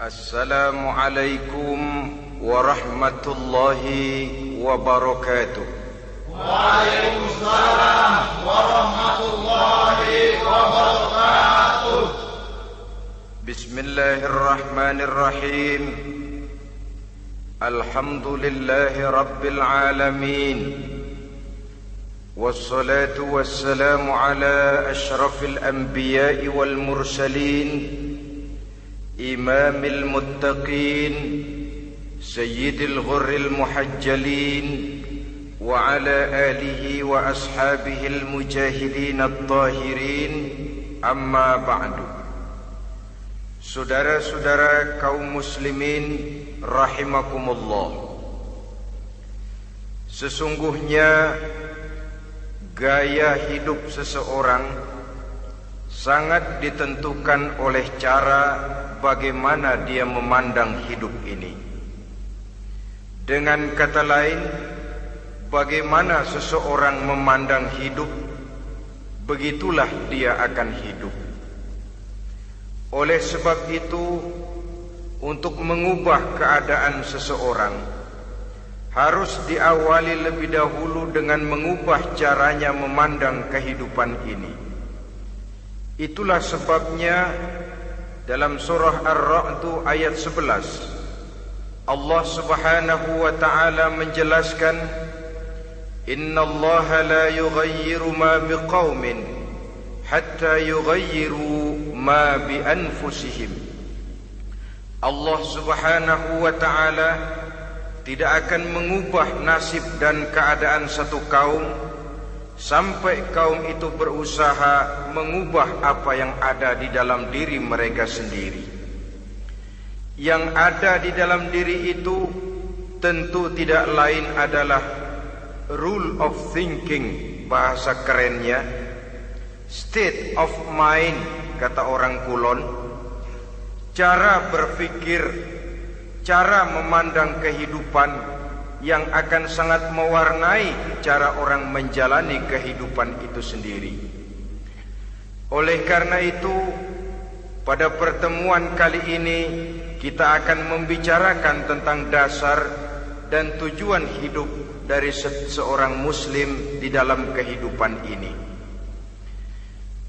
Assalamualaikum warahmatullahi wabarakatuh. Waalaikumsalam warahmatullahi wabarakatuh. Bismillahirrahmanirrahim. Alhamdulillahi rabbil alamin. Wassalatu wassalamu ala ashrafil anbiya'i wal mursalin, imamil muttaqin, sayyidil ghurril muhajjalin, wa ala alihi wa ashabihil mujahidin at-tahirin. Amma ba'du. Saudara-saudara kaum muslimin rahimakumullah, sesungguhnya gaya hidup seseorang sangat ditentukan oleh cara bagaimana dia memandang hidup ini. Dengan kata lain, bagaimana seseorang memandang hidup, begitulah dia akan hidup. Oleh sebab itu, untuk mengubah keadaan seseorang harus diawali lebih dahulu dengan mengubah caranya memandang kehidupan ini. Itulah sebabnya dalam surah Ar-Ra'd ayat 11 Allah Subhanahu wa ta'ala menjelaskan, Innallaha la yughayyiru ma biqaumin hatta yughayyiru ma bi anfusihim. Allah Subhanahu wa ta'ala tidak akan mengubah nasib dan keadaan satu kaum sampai kaum itu berusaha mengubah apa yang ada di dalam diri mereka sendiri. Yang ada di dalam diri itu tentu tidak lain adalah rule of thinking, bahasa kerennya state of mind, kata orang Kulon, cara berpikir, cara memandang kehidupan yang akan sangat mewarnai cara orang menjalani kehidupan itu sendiri. Oleh karena itu, pada pertemuan kali ini kita akan membicarakan tentang dasar dan tujuan hidup dari seorang muslim di dalam kehidupan ini.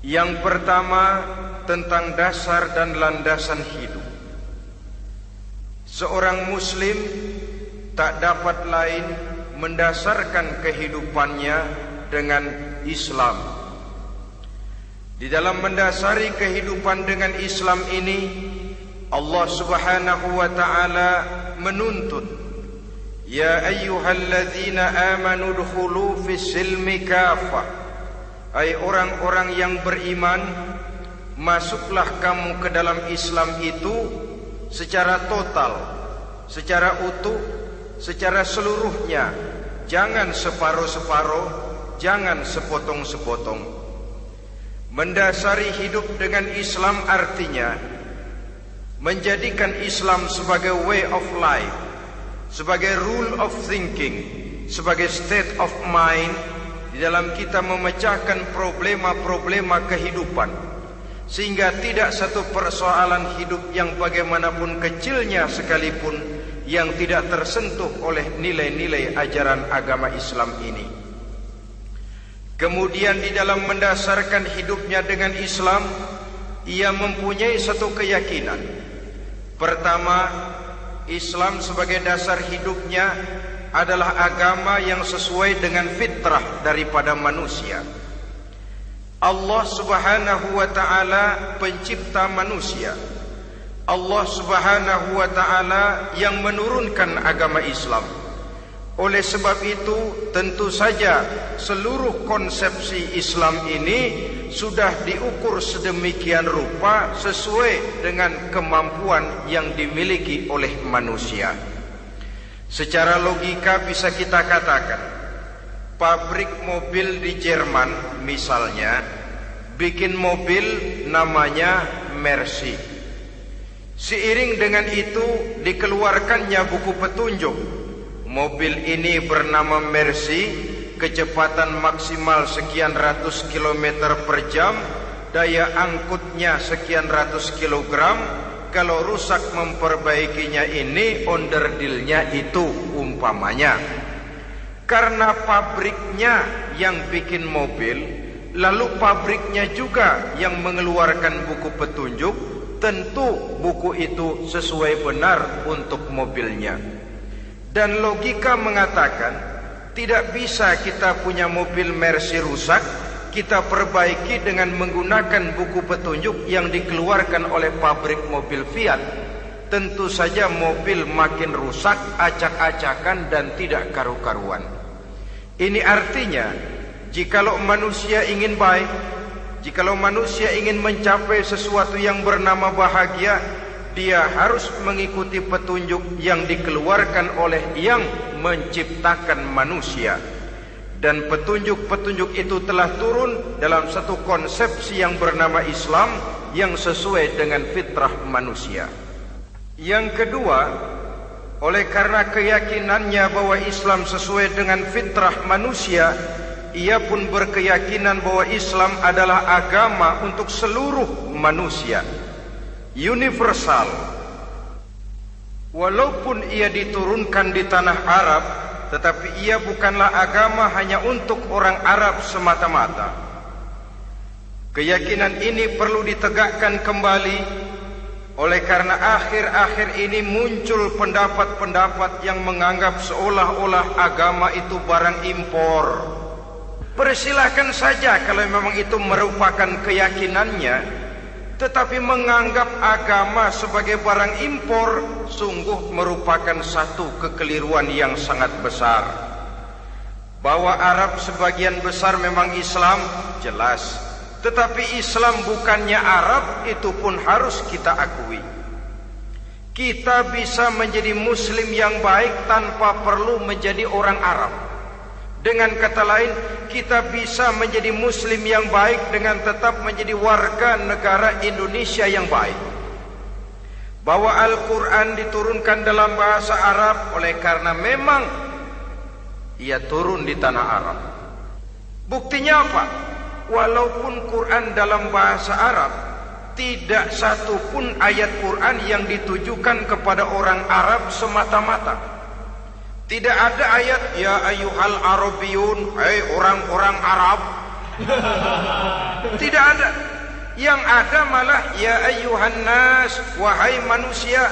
Yang pertama, tentang dasar dan landasan hidup. Seorang muslim tak dapat lain mendasarkan kehidupannya dengan Islam. Di dalam mendasari kehidupan dengan Islam ini, Allah Subhanahu wa ta'ala menuntut, Ya ayyuhalladzina amanu dkhulu fis silmi kafah. Hai orang-orang yang beriman, masuklah kamu ke dalam Islam itu secara total, secara utuh, secara seluruhnya. Jangan separuh-separuh, jangan sepotong-sepotong. Mendasari hidup dengan Islam artinya menjadikan Islam sebagai way of life, sebagai rule of thinking, sebagai state of mind di dalam kita memecahkan problema-problema kehidupan, sehingga tidak satu persoalan hidup yang bagaimanapun kecilnya sekalipun yang tidak tersentuh oleh nilai-nilai ajaran agama Islam ini. Kemudian di dalam mendasarkan hidupnya dengan Islam, ia mempunyai satu keyakinan. Pertama, Islam sebagai dasar hidupnya adalah agama yang sesuai dengan fitrah daripada manusia. Allah Subhanahu wa ta'ala pencipta manusia. Allah Subhanahu wa ta'ala yang menurunkan agama Islam. Oleh sebab itu, tentu saja seluruh konsepsi Islam ini sudah diukur sedemikian rupa sesuai dengan kemampuan yang dimiliki oleh manusia. Secara logika bisa kita katakan, pabrik mobil di Jerman misalnya bikin mobil namanya Mercy. Seiring dengan itu dikeluarkannya buku petunjuk. Mobil ini bernama Mercy, kecepatan maksimal sekian ratus kilometer per jam, daya angkutnya sekian ratus kilogram, kalau rusak memperbaikinya ini onderdilnya itu umpamanya. Karena pabriknya yang bikin mobil, lalu pabriknya juga yang mengeluarkan buku petunjuk, tentu buku itu sesuai benar untuk mobilnya. Dan logika mengatakan tidak bisa kita punya mobil Mercy rusak, kita perbaiki dengan menggunakan buku petunjuk yang dikeluarkan oleh pabrik mobil Fiat. Tentu saja mobil makin rusak, acak-acakan dan tidak karu-karuan. Ini artinya, jikalau manusia ingin baik, jikalau manusia ingin mencapai sesuatu yang bernama bahagia, dia harus mengikuti petunjuk yang dikeluarkan oleh yang menciptakan manusia. Dan petunjuk-petunjuk itu telah turun dalam satu konsepsi yang bernama Islam yang sesuai dengan fitrah manusia. Yang kedua, oleh karena keyakinannya bahwa Islam sesuai dengan fitrah manusia, ia pun berkeyakinan bahwa Islam adalah agama untuk seluruh manusia, universal. Walaupun ia diturunkan di tanah Arab, tetapi ia bukanlah agama hanya untuk orang Arab semata-mata. Keyakinan ini perlu ditegakkan kembali, oleh karena akhir-akhir ini muncul pendapat-pendapat yang menganggap seolah-olah agama itu barang impor. Persilahkan saja kalau memang itu merupakan keyakinannya, tetapi menganggap agama sebagai barang impor sungguh merupakan satu kekeliruan yang sangat besar. Bahwa Arab sebagian besar memang Islam, jelas. Tetapi Islam bukannya Arab, itu pun harus kita akui. Kita bisa menjadi Muslim yang baik tanpa perlu menjadi orang Arab. Dengan kata lain, kita bisa menjadi Muslim yang baik dengan tetap menjadi warga negara Indonesia yang baik. Bahwa Al-Quran diturunkan dalam bahasa Arab oleh karena memang ia turun di tanah Arab. Buktinya apa? Walaupun Quran dalam bahasa Arab, tidak satu pun ayat Quran yang ditujukan kepada orang Arab semata-mata. Tidak ada ayat ya ayyuhal arabiyun, hai orang-orang Arab. Tidak ada. Yang ada malah ya ayyuhan nas, wahai manusia.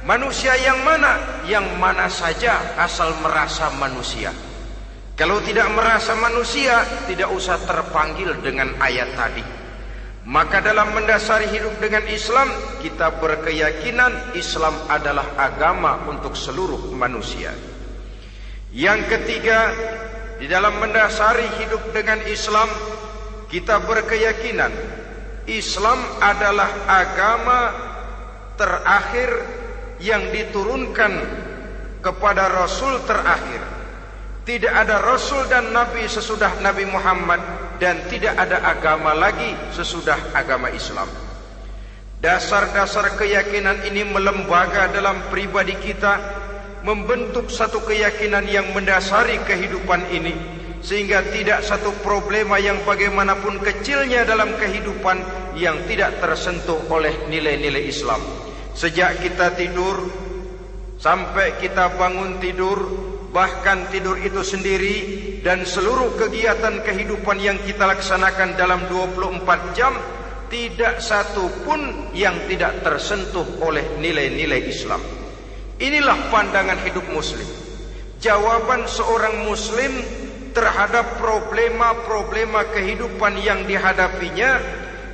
Manusia yang mana? Yang mana saja asal merasa manusia. Kalau tidak merasa manusia, tidak usah terpanggil dengan ayat tadi. Maka dalam mendasari hidup dengan Islam, kita berkeyakinan Islam adalah agama untuk seluruh manusia. Yang ketiga, di dalam mendasari hidup dengan Islam, kita berkeyakinan Islam adalah agama terakhir yang diturunkan kepada Rasul terakhir. Tidak ada Rasul dan Nabi sesudah Nabi Muhammad, dan tidak ada agama lagi sesudah agama Islam. Dasar-dasar keyakinan ini melembaga dalam pribadi kita, membentuk satu keyakinan yang mendasari kehidupan ini, sehingga tidak satu problema yang bagaimanapun kecilnya dalam kehidupan yang tidak tersentuh oleh nilai-nilai Islam. Sejak kita tidur sampai kita bangun tidur, bahkan tidur itu sendiri, dan seluruh kegiatan kehidupan yang kita laksanakan dalam 24 jam, tidak satu pun yang tidak tersentuh oleh nilai-nilai Islam. Inilah pandangan hidup Muslim. Jawaban seorang Muslim terhadap problema-problema kehidupan yang dihadapinya,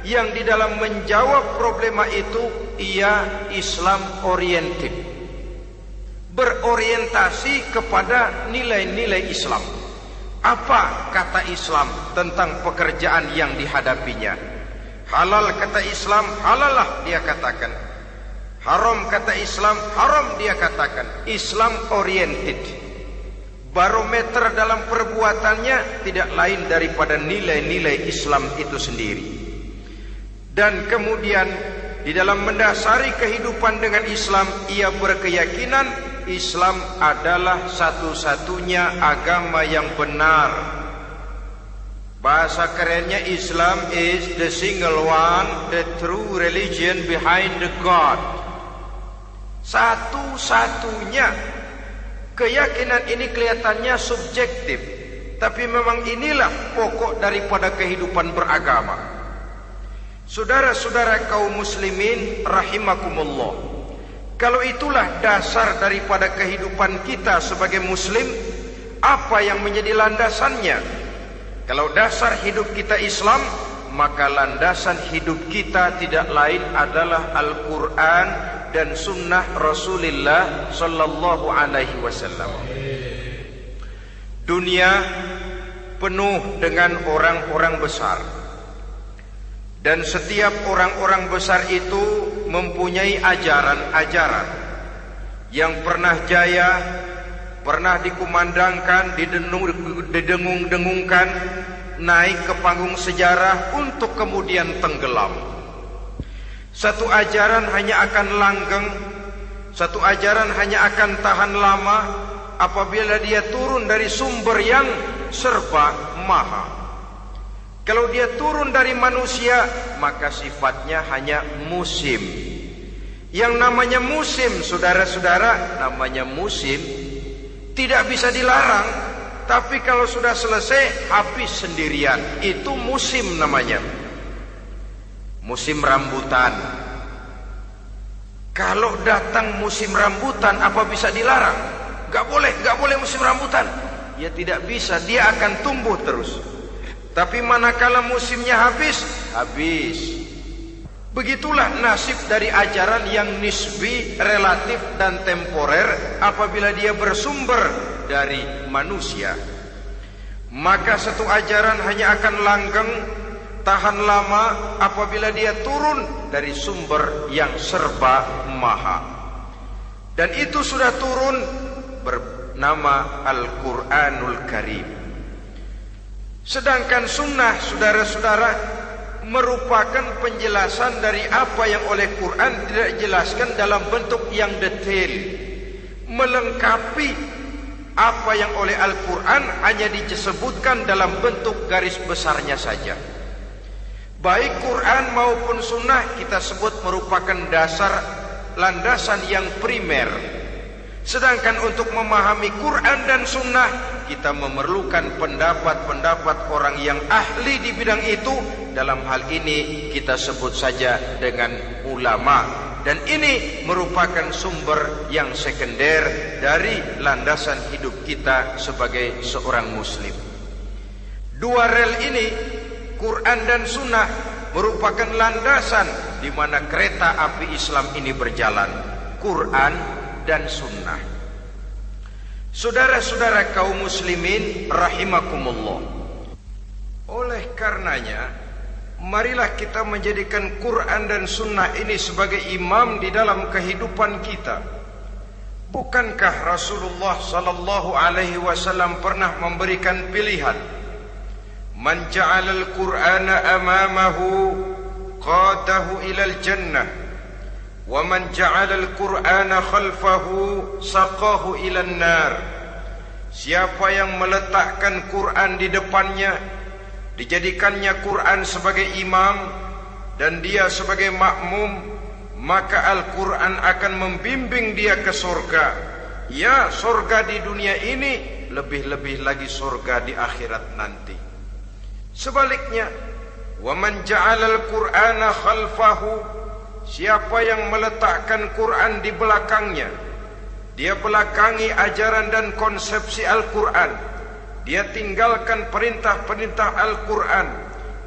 yang di dalam menjawab problema itu ia Islam oriented, berorientasi kepada nilai-nilai Islam. Apa kata Islam tentang pekerjaan yang dihadapinya? Halal kata Islam, halallah dia katakan. Haram kata Islam, haram dia katakan. Islam oriented. Barometer dalam perbuatannya tidak lain daripada nilai-nilai Islam itu sendiri. Dan kemudian di dalam mendasari kehidupan dengan Islam, ia berkeyakinan Islam adalah satu-satunya agama yang benar. Bahasa kerennya, Islam is the single one, the true religion behind the God. Satu-satunya. Keyakinan ini kelihatannya subjektif, tapi memang inilah pokok daripada kehidupan beragama. Saudara-saudara kaum muslimin rahimakumullah, kalau itulah dasar daripada kehidupan kita sebagai muslim, apa yang menjadi landasannya? Kalau dasar hidup kita Islam, maka landasan hidup kita tidak lain adalah Al-Quran dan sunnah Rasulullah sallallahu alaihi wasallam. Dunia penuh dengan orang-orang besar, dan setiap orang-orang besar itu mempunyai ajaran-ajaran yang pernah jaya, pernah dikumandangkan, didengung-dengungkan, naik ke panggung sejarah untuk kemudian tenggelam. Satu ajaran hanya akan langgeng, satu ajaran hanya akan tahan lama apabila dia turun dari sumber yang serba maha. Kalau dia turun dari manusia, maka sifatnya hanya musim. Yang namanya musim, saudara-saudara, namanya musim tidak bisa dilarang, tapi kalau sudah selesai habis sendirian. Itu musim namanya. Musim rambutan. Kalau datang musim rambutan, apa bisa dilarang? Gak boleh musim rambutan. Ya tidak bisa, dia akan tumbuh terus. Tapi manakala musimnya habis. Begitulah nasib dari ajaran yang nisbi, relatif dan temporer apabila dia bersumber dari manusia. Maka satu ajaran hanya akan langgeng, tahan lama apabila dia turun dari sumber yang serba maha. Dan itu sudah turun bernama Al-Quranul Karim. Sedangkan sunnah, saudara-saudara, merupakan penjelasan dari apa yang oleh Quran tidak dijelaskan dalam bentuk yang detail, melengkapi apa yang oleh Al-Quran hanya disebutkan dalam bentuk garis besarnya saja. Baik Quran maupun sunnah kita sebut merupakan dasar, landasan yang primer. Sedangkan untuk memahami Quran dan sunnah, kita memerlukan pendapat-pendapat orang yang ahli di bidang itu. Dalam hal ini kita sebut saja dengan ulama. Dan ini merupakan sumber yang sekunder dari landasan hidup kita sebagai seorang muslim. Dua rel ini, Quran dan sunnah, merupakan landasan di mana kereta api Islam ini berjalan. Quran dan sunnah. Saudara-saudara kaum muslimin rahimakumullah, oleh karenanya marilah kita menjadikan Quran dan sunnah ini sebagai imam di dalam kehidupan kita. Bukankah Rasulullah sallallahu alaihi wasallam pernah memberikan pilihan, man ja'alal Qur'ana amamahu qadahu ilal jannah, wa man ja'alal Qur'ana khalfahu saqahu ilan nar. Siapa yang meletakkan Quran di depannya, dijadikannya Quran sebagai imam dan dia sebagai makmum, maka Al-Quran akan membimbing dia ke surga. Ya, surga di dunia ini, lebih-lebih lagi surga di akhirat nanti. Sebaliknya, wa man ja'alal Qur'ana khalfahu, siapa yang meletakkan Quran di belakangnya, dia belakangi ajaran dan konsepsi Al-Quran, dia tinggalkan perintah-perintah Al-Quran,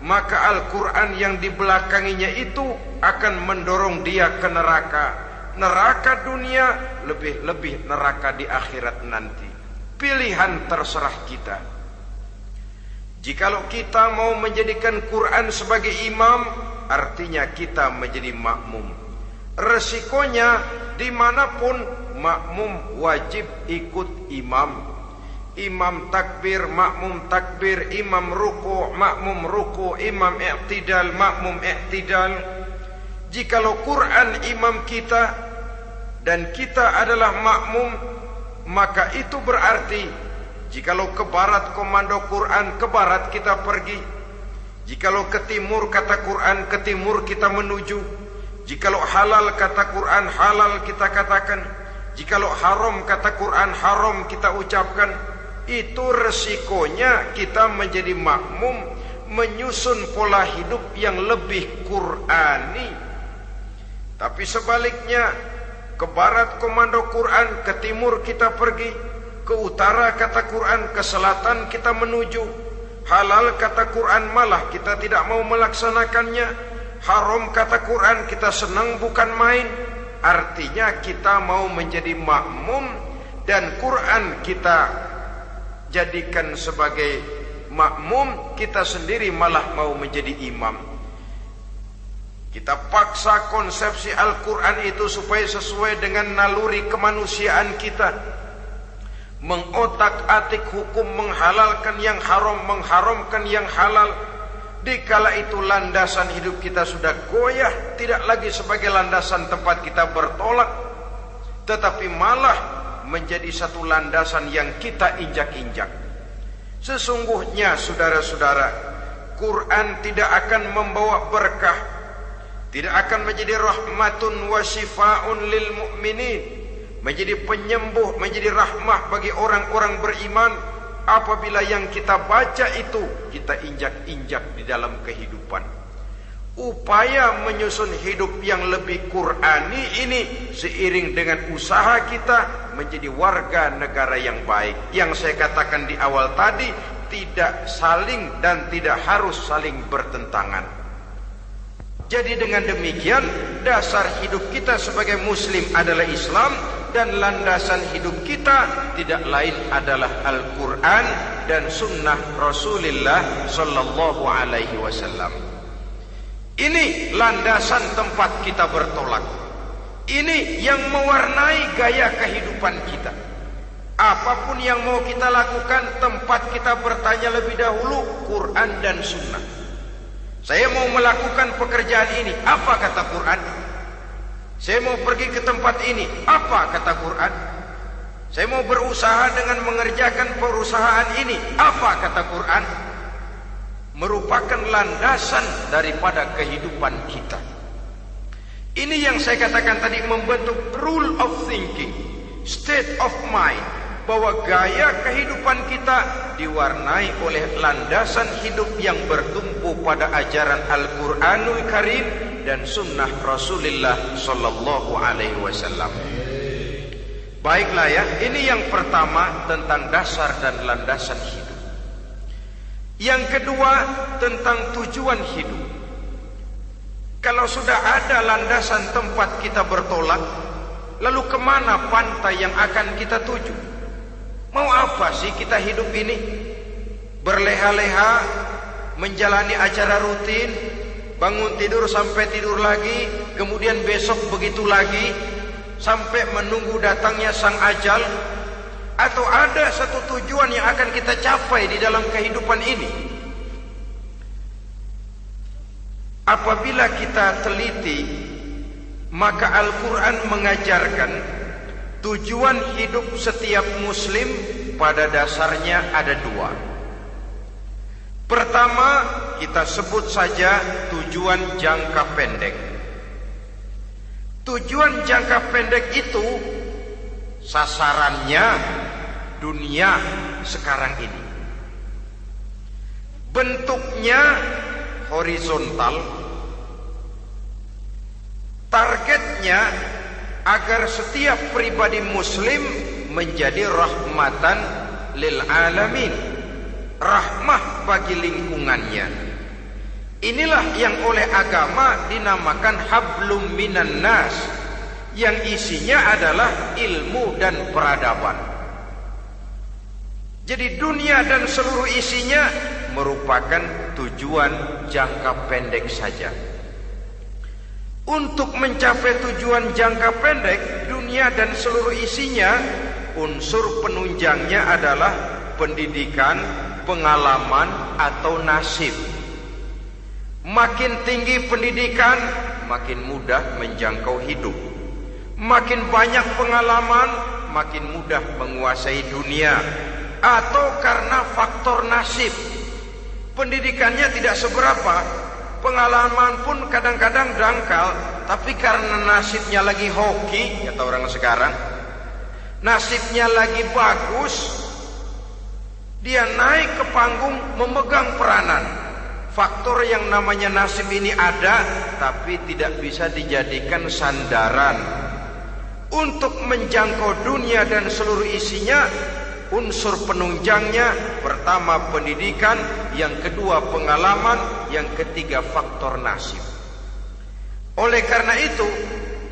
maka Al-Quran yang dibelakanginya itu akan mendorong dia ke neraka. Neraka dunia, lebih-lebih neraka di akhirat nanti. Pilihan terserah kita. Jikalau kita mau menjadikan Quran sebagai imam, artinya kita menjadi makmum. Resikonya dimanapun, makmum wajib ikut imam. Imam takbir, makmum takbir, imam ruku', makmum ruku', imam i'tidal, makmum i'tidal. Jikalau Quran imam kita dan kita adalah makmum, maka itu berarti Jikalau ke barat komando Quran, ke barat kita pergi. Jikalau ke timur kata Quran, ke timur kita menuju. Jikalau halal kata Quran, halal kita katakan. Jikalau haram kata Quran, haram kita ucapkan. Itu resikonya kita menjadi makmum, menyusun pola hidup yang lebih Qurani. Tapi sebaliknya, ke barat komando Quran, ke timur kita pergi, ke utara kata Quran, ke selatan kita menuju. Halal kata Quran malah kita tidak mau melaksanakannya. Haram kata Quran kita senang bukan main. Artinya kita mau menjadi makmum dan Quran kita jadikan sebagai makmum, kita sendiri malah mau menjadi imam. Kita paksa konsepsi Al-Quran itu supaya sesuai dengan naluri kemanusiaan kita. Mengotak-atik hukum, menghalalkan yang haram, mengharamkan yang halal. Dikala itu landasan hidup kita sudah goyah, tidak lagi sebagai landasan tempat kita bertolak, tetapi malah menjadi satu landasan yang kita injak-injak. Sesungguhnya saudara-saudara, Quran tidak akan membawa berkah, tidak akan menjadi rahmatun wa shifaun lil mu'minin, menjadi penyembuh, menjadi rahmah bagi orang-orang beriman apabila yang kita baca itu kita injak-injak di dalam kehidupan. Upaya menyusun hidup yang lebih Qurani ini seiring dengan usaha kita menjadi warga negara yang baik. Yang saya katakan di awal tadi, tidak saling dan tidak harus saling bertentangan. Jadi dengan demikian, dasar hidup kita sebagai muslim adalah Islam, dan landasan hidup kita tidak lain adalah Al-Quran dan sunnah Rasulullah sallallahu alaihi wasallam. Ini landasan tempat kita bertolak. Ini yang mewarnai gaya kehidupan kita. Apapun yang mau kita lakukan, tempat kita bertanya lebih dahulu Quran dan sunnah. Saya mau melakukan pekerjaan ini, apa kata Quran? Saya mau pergi ke tempat ini, apa kata Quran? Saya mau berusaha dengan mengerjakan perusahaan ini, apa kata Quran? Merupakan landasan daripada kehidupan kita. Ini yang saya katakan tadi, membentuk rule of thinking, state of mind, bahwa gaya kehidupan kita diwarnai oleh landasan hidup yang bertumpu pada ajaran Al-Quranul Karim dan sunnah Rasulullah sallallahu alaihi wasallam. Baiklah ya, ini yang pertama tentang dasar dan landasan hidup. Yang kedua tentang tujuan hidup. Kalau sudah ada landasan tempat kita bertolak, lalu kemana pantai yang akan kita tuju? Mau apa sih kita hidup ini? Berleha-leha, menjalani acara rutin, bangun tidur sampai tidur lagi, kemudian besok begitu lagi, sampai menunggu datangnya sang ajal? Atau ada satu tujuan yang akan kita capai di dalam kehidupan ini? Apabila kita teliti, maka Al-Quran mengajarkan tujuan hidup setiap muslim pada dasarnya ada dua. Pertama, kita sebut saja tujuan jangka pendek. Tujuan jangka pendek itu sasarannya dunia sekarang ini. Bentuknya horizontal. Targetnya agar setiap pribadi muslim menjadi rahmatan lil alamin, rahmah bagi lingkungannya. Inilah yang oleh agama dinamakan hablum minan nas, yang isinya adalah ilmu dan peradaban. Jadi dunia dan seluruh isinya merupakan tujuan jangka pendek saja. Untuk mencapai tujuan jangka pendek, dunia dan seluruh isinya, unsur penunjangnya adalah pendidikan, pengalaman, atau nasib. Makin tinggi pendidikan, makin mudah menjangkau hidup. Makin banyak pengalaman, makin mudah menguasai dunia. atau karena faktor nasib. Pendidikannya tidak seberapa, pengalaman pun kadang-kadang dangkal, tapi karena nasibnya lagi hoki, kata orang sekarang, nasibnya lagi bagus, dia naik ke panggung memegang peranan. Faktor yang namanya nasib ini ada, tapi tidak bisa dijadikan sandaran. Untuk menjangkau dunia dan seluruh isinya, unsur penunjangnya pertama pendidikan, yang kedua pengalaman, yang ketiga faktor nasib. Oleh karena itu,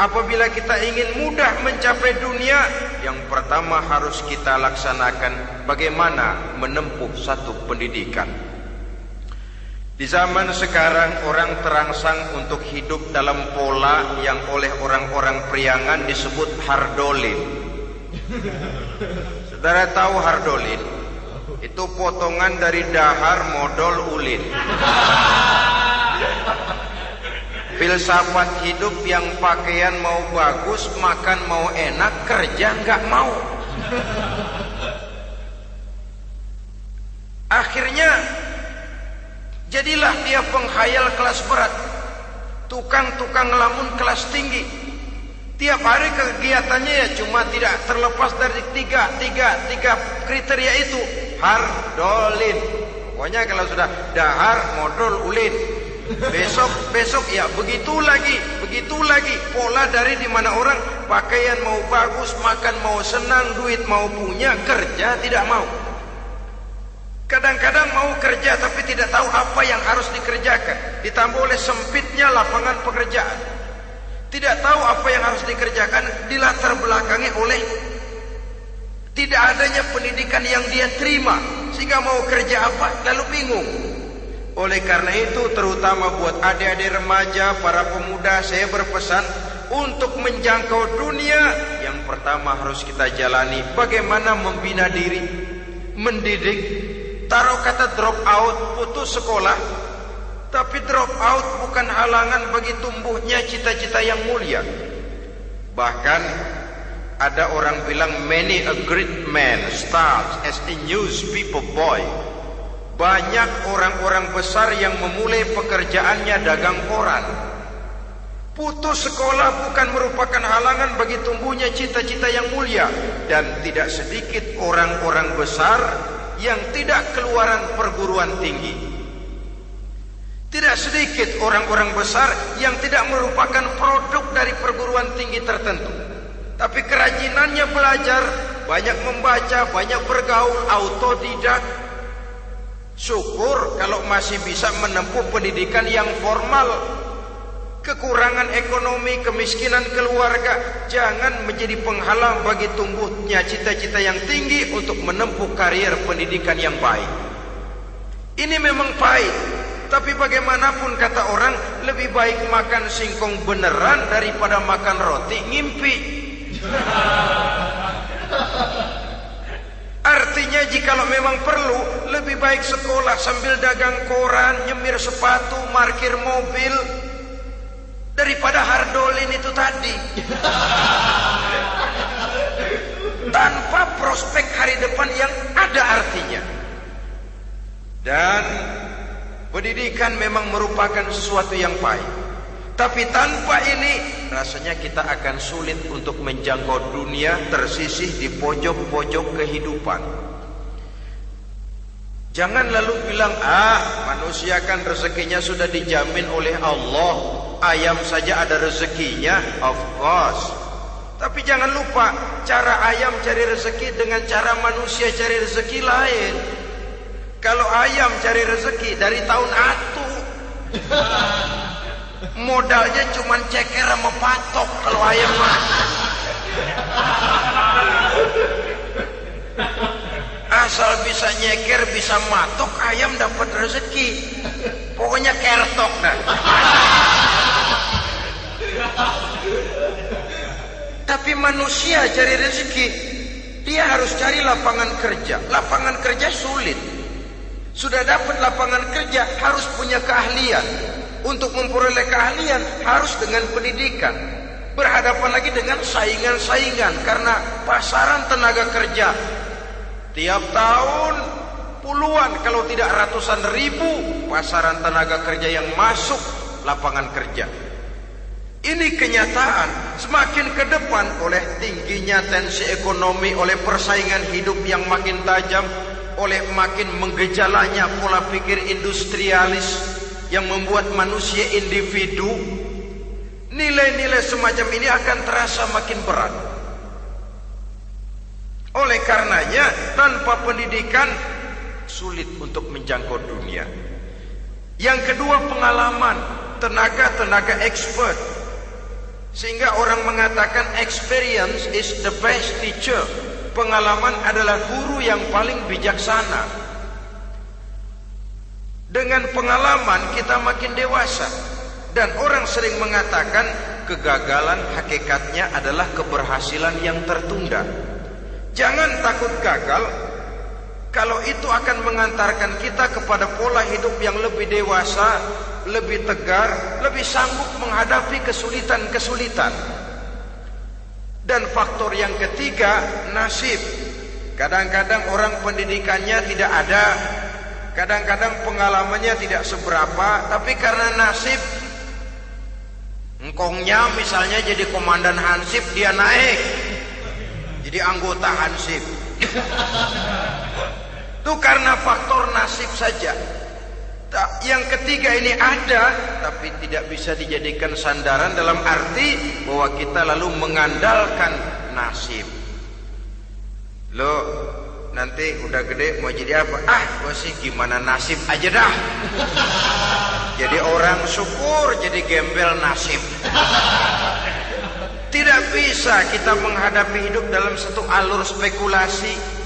apabila kita ingin mudah mencapai dunia, yang pertama harus kita laksanakan bagaimana menempuh satu pendidikan. Di zaman sekarang orang terangsang untuk hidup dalam pola yang oleh orang-orang priangan disebut hardolin. Saudara tahu hardolin? Itu potongan dari dahar modal ulin. Filsafat hidup yang pakaian mau bagus, makan mau enak, kerja nggak mau. Akhirnya jadilah dia penghayal kelas berat, tukang-tukang ngelamun kelas tinggi. Tiap hari kegiatannya ya cuma tidak terlepas dari tiga kriteria itu, hardolin. Pokoknya kalau sudah dahar modal ulin, besok ya begitu lagi. Pola dari dimana orang pakaian mau bagus, makan mau senang, duit mau punya, kerja tidak mau. Kadang-kadang mau kerja tapi tidak tahu apa yang harus dikerjakan, ditambah oleh sempitnya lapangan pekerjaan. Tidak tahu apa yang harus dikerjakan, dilatar belakangi oleh tidak adanya pendidikan yang dia terima, sehingga mau kerja apa lalu bingung. Oleh karena itu, terutama buat adik-adik remaja, para pemuda, saya berpesan untuk menjangkau dunia, yang pertama harus kita jalani bagaimana membina diri, mendidik. Taruh kata drop out, putus sekolah, tapi drop out bukan halangan bagi tumbuhnya cita-cita yang mulia. Bahkan ada orang bilang many a great man starts as a newspaper boy. Banyak orang-orang besar yang memulai pekerjaannya dagang koran. Putus sekolah bukan merupakan halangan bagi tumbuhnya cita-cita yang mulia. Dan tidak sedikit orang-orang besar yang tidak keluaran perguruan tinggi. Tidak sedikit orang-orang besar yang tidak merupakan produk dari perguruan tinggi tertentu, tapi kerajinannya belajar, banyak membaca, banyak bergaul, autodidak. Syukur kalau masih bisa menempuh pendidikan yang formal. Kekurangan ekonomi, kemiskinan keluarga jangan menjadi penghalang bagi tumbuhnya cita-cita yang tinggi untuk menempuh karier pendidikan yang baik. Ini memang pahit, tapi bagaimanapun kata orang, lebih baik makan singkong beneran daripada makan roti ngimpi. Artinya jikalau memang perlu, lebih baik sekolah sambil dagang koran, nyemir sepatu, parkir mobil, daripada hardolin itu tadi. Tanpa prospek hari depan yang ada artinya. Dan pendidikan memang merupakan sesuatu yang pahit, tapi tanpa ini rasanya kita akan sulit untuk menjangkau dunia, tersisih di pojok-pojok kehidupan. Jangan lalu bilang, manusia kan rezekinya sudah dijamin oleh Allah, ayam saja ada rezekinya. Of course. Tapi jangan lupa, cara ayam cari rezeki dengan cara manusia cari rezeki lain. Kalau ayam cari rezeki dari tahun atu, modalnya cuma ceker sama patok. Kalau ayam mah asal bisa nyeker, bisa matok, ayam dapat rezeki. Pokoknya kertok dah. Tapi manusia cari rezeki, dia harus cari lapangan kerja. Lapangan kerja sulit. Sudah dapat lapangan kerja, harus punya keahlian. Untuk memperoleh keahlian harus dengan pendidikan. Berhadapan lagi dengan saingan-saingan, karena pasaran tenaga kerja Tiap tahun puluhan kalau tidak ratusan ribu pasaran tenaga kerja yang masuk lapangan kerja. Ini kenyataan. Semakin ke depan oleh tingginya tensi ekonomi, oleh persaingan hidup yang makin tajam, oleh makin menggejalanya pola pikir industrialis yang membuat manusia individu, nilai-nilai semacam ini akan terasa makin berat. Oleh karenanya tanpa pendidikan sulit untuk menjangkau dunia. Yang kedua, pengalaman, tenaga expert. Sehingga orang mengatakan experience is the best teacher. Pengalaman adalah guru yang paling bijaksana. Dengan pengalaman kita makin dewasa. Dan orang sering mengatakan kegagalan hakikatnya adalah keberhasilan yang tertunda. Jangan takut gagal, kalau itu akan mengantarkan kita kepada pola hidup yang lebih dewasa, lebih tegar, lebih sanggup menghadapi kesulitan-kesulitan. Dan faktor yang ketiga, nasib. Kadang-kadang orang pendidikannya tidak ada, kadang-kadang pengalamannya tidak seberapa, tapi karena nasib, engkongnya misalnya jadi komandan Hansip, dia naik jadi anggota Hansip. Itu karena faktor nasib saja. Yang ketiga ini ada, tapi tidak bisa dijadikan sandaran dalam arti bahwa kita lalu mengandalkan nasib. Lo nanti udah gede mau jadi apa? Gua sih gimana nasib aja dah. Jadi orang syukur, jadi gembel nasib. Tidak bisa kita menghadapi hidup dalam satu alur spekulasi.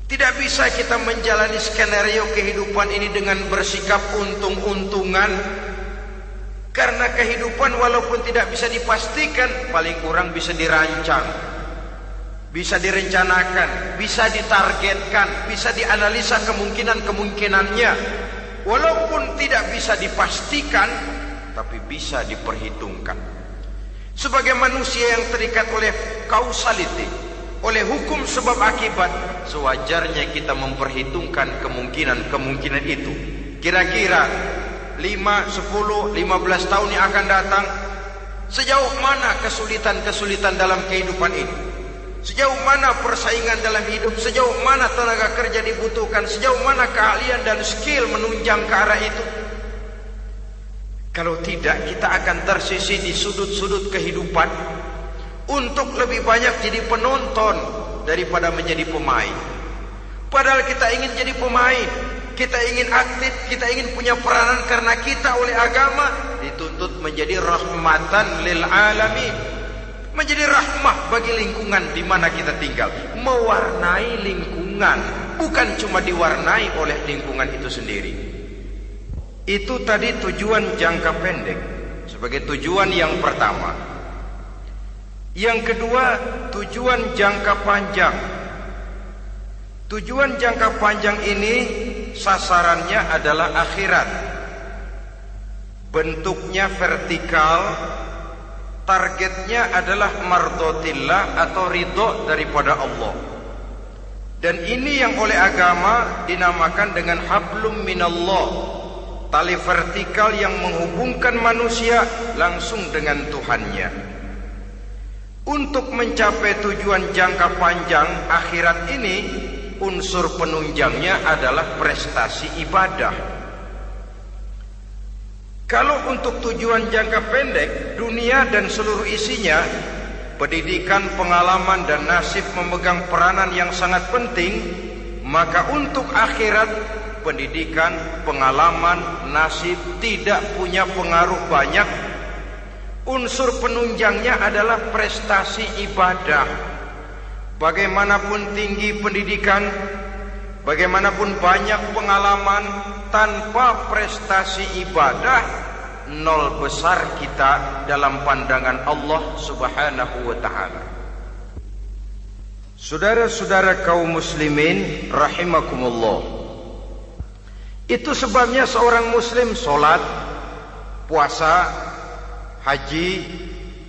Tidak bisa kita menjalani skenario kehidupan ini dengan bersikap untung-untungan. Karena kehidupan walaupun tidak bisa dipastikan, paling kurang bisa dirancang, bisa direncanakan, bisa ditargetkan, bisa dianalisa kemungkinan-kemungkinannya. Walaupun tidak bisa dipastikan, tapi bisa diperhitungkan. Sebagai manusia yang terikat oleh causality, oleh hukum sebab akibat, sewajarnya kita memperhitungkan kemungkinan-kemungkinan itu. Kira-kira 5, 10, 15 tahun yang akan datang, sejauh mana kesulitan-kesulitan dalam kehidupan ini, sejauh mana persaingan dalam hidup, sejauh mana tenaga kerja dibutuhkan, sejauh mana keahlian dan skill menunjang ke arah itu. Kalau tidak, kita akan tersisih di sudut-sudut kehidupan untuk lebih banyak jadi penonton daripada menjadi pemain. Padahal kita ingin jadi pemain, kita ingin aktif, kita ingin punya peranan karena kita oleh agama dituntut menjadi rahmatan lil alamin, menjadi rahmah bagi lingkungan di mana kita tinggal, mewarnai lingkungan, bukan cuma diwarnai oleh lingkungan itu sendiri. Itu tadi tujuan jangka pendek sebagai tujuan yang pertama. Yang kedua, tujuan jangka panjang. Tujuan jangka panjang ini sasarannya adalah akhirat. Bentuknya vertikal, targetnya adalah mardotillah atau ridho daripada Allah. Dan ini yang oleh agama dinamakan dengan hablum minallah, tali vertikal yang menghubungkan manusia langsung dengan Tuhannya. Untuk mencapai tujuan jangka panjang akhirat ini, unsur penunjangnya adalah prestasi ibadah. Kalau untuk tujuan jangka pendek, dunia dan seluruh isinya, pendidikan, pengalaman dan nasib memegang peranan yang sangat penting, maka untuk akhirat, pendidikan, pengalaman, nasib tidak punya pengaruh banyak. Unsur penunjangnya adalah prestasi ibadah. Bagaimanapun tinggi pendidikan, bagaimanapun banyak pengalaman, tanpa prestasi ibadah, nol besar kita dalam pandangan Allah Subhanahu wa ta'ala. Saudara-saudara kaum muslimin rahimakumullah, itu sebabnya seorang muslim sholat, puasa, haji,